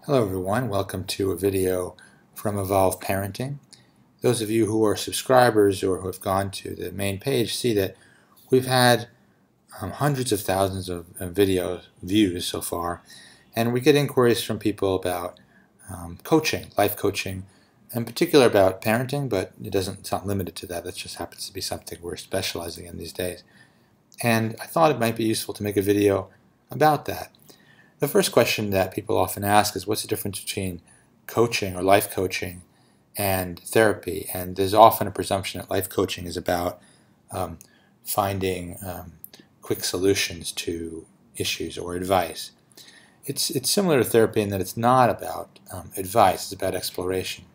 Hello everyone, welcome to a video from Evolve Parenting. Those of you who are subscribers or who have gone to the main page see that we've had hundreds of thousands of video views so far, and we get inquiries from people about coaching, life coaching, in particular about parenting, but it's not limited to that. That just happens to be something we're specializing in these days. And I thought it might be useful to make a video about that. The first question that people often ask is, what's the difference between coaching or life coaching and therapy? And there's often a presumption that life coaching is about finding quick solutions to issues or advice. It's similar to therapy in that it's not about advice, it's about exploration.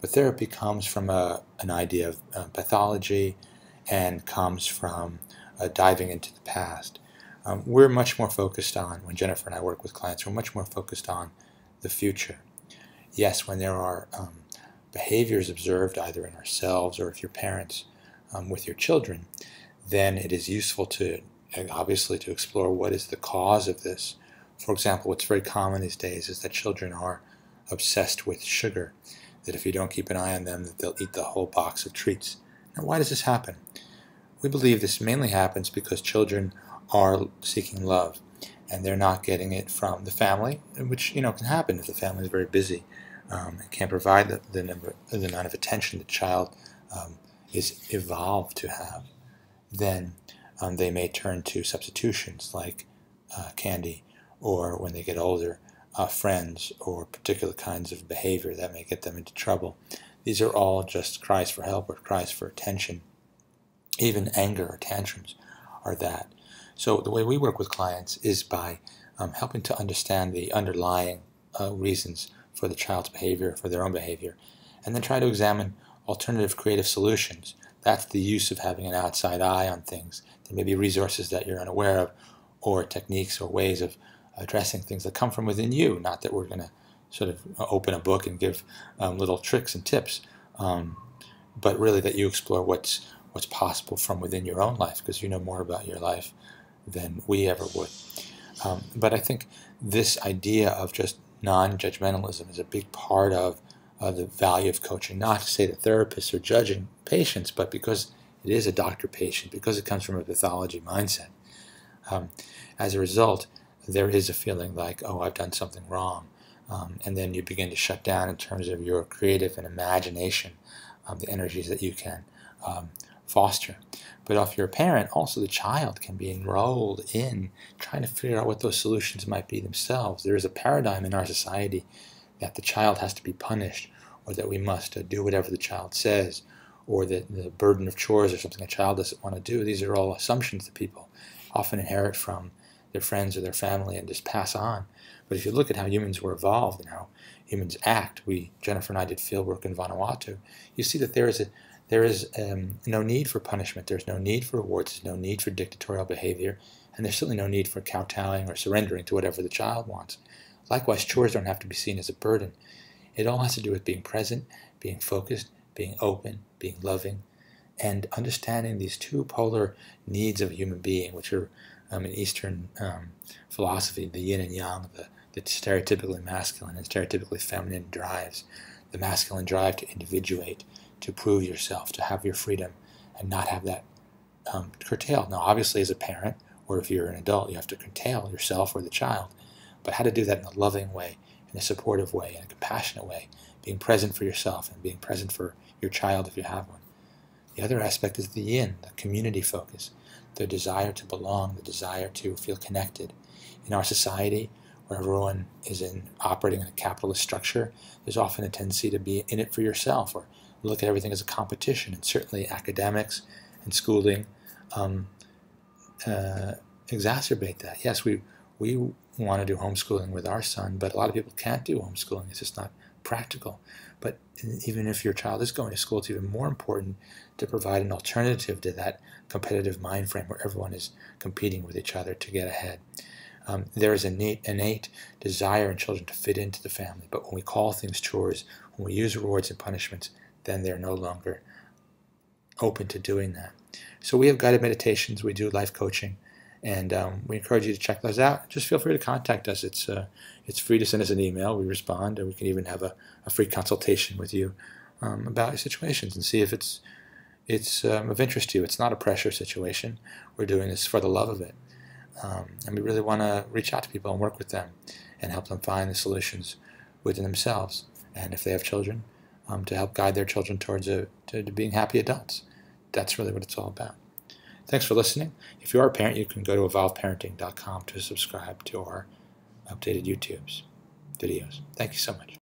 But therapy comes from an idea of pathology and comes from diving into the past. We're much more focused on, when Jennifer and I work with clients, we're much more focused on the future. Yes, when there are behaviors observed either in ourselves or if you're parents with your children, then it is useful to, obviously, to explore what is the cause of this. For example, what's very common these days is that children are obsessed with sugar, that if you don't keep an eye on them, that they'll eat the whole box of treats. Now, why does this happen? We believe this mainly happens because children are seeking love, and they're not getting it from the family, which can happen if the family is very busy and can't provide the amount of attention the child is evolved to have. Then they may turn to substitutions like candy, or when they get older, friends, or particular kinds of behavior that may get them into trouble. These are all just cries for help or cries for attention. Even anger or tantrums are that. So the way we work with clients is by helping to understand the underlying reasons for the child's behavior, for their own behavior, and then try to examine alternative creative solutions. That's the use of having an outside eye on things. There may be resources that you're unaware of, or techniques or ways of addressing things that come from within you. Not that we're going to sort of open a book and give little tricks and tips, but really that you explore what's possible from within your own life, because you know more about your life than we ever would. But I think this idea of just non-judgmentalism is a big part of the value of coaching. Not to say that therapists are judging patients, but because it is a doctor-patient, because it comes from a pathology mindset. As a result, there is a feeling like, oh, I've done something wrong. And then you begin to shut down in terms of your creative and imagination, the energies that you can foster. But if you're a parent, also the child can be enrolled in trying to figure out what those solutions might be themselves. There is a paradigm in our society that the child has to be punished, or that we must do whatever the child says, or that the burden of chores or something a child doesn't want to do. These are all assumptions that people often inherit from their friends or their family and just pass on. But if you look at how humans were evolved and how humans act, Jennifer and I did field work in Vanuatu, you see that there is no need for punishment, there's no need for rewards, there's no need for dictatorial behavior, and there's certainly no need for kowtowing or surrendering to whatever the child wants. Likewise, chores don't have to be seen as a burden. It all has to do with being present, being focused, being open, being loving, and understanding these two polar needs of a human being, which are in Eastern philosophy, the yin and yang, the stereotypically masculine and stereotypically feminine drives. The masculine drive to individuate, to prove yourself, to have your freedom, and not have that curtailed. Now, obviously, as a parent, or if you're an adult, you have to curtail yourself or the child. But how to do that in a loving way, in a supportive way, in a compassionate way, being present for yourself and being present for your child if you have one. The other aspect is the yin, the community focus, the desire to belong, the desire to feel connected. In our society, where everyone is operating in a capitalist structure, there's often a tendency to be in it for yourself, or look at everything as a competition, and certainly academics and schooling exacerbate that. Yes, we want to do homeschooling with our son, but a lot of people can't do homeschooling. It's just not practical. But even if your child is going to school, it's even more important to provide an alternative to that competitive mind frame where everyone is competing with each other to get ahead. There is an innate desire in children to fit into the family, but when we call things chores, when we use rewards and punishments, then they're no longer open to doing that. So we have guided meditations, we do life coaching, And we encourage you to check those out. Just feel free to contact us. It's free to send us an email. We respond, and we can even have a free consultation with you about your situations and see if it's of interest to you. It's not a pressure situation. We're doing this for the love of it. And we really want to reach out to people and work with them and help them find the solutions within themselves. And if they have children, to help guide their children towards to being happy adults. That's really what it's all about. Thanks for listening. If you are a parent, you can go to evolveparenting.com to subscribe to our updated YouTube videos. Thank you so much.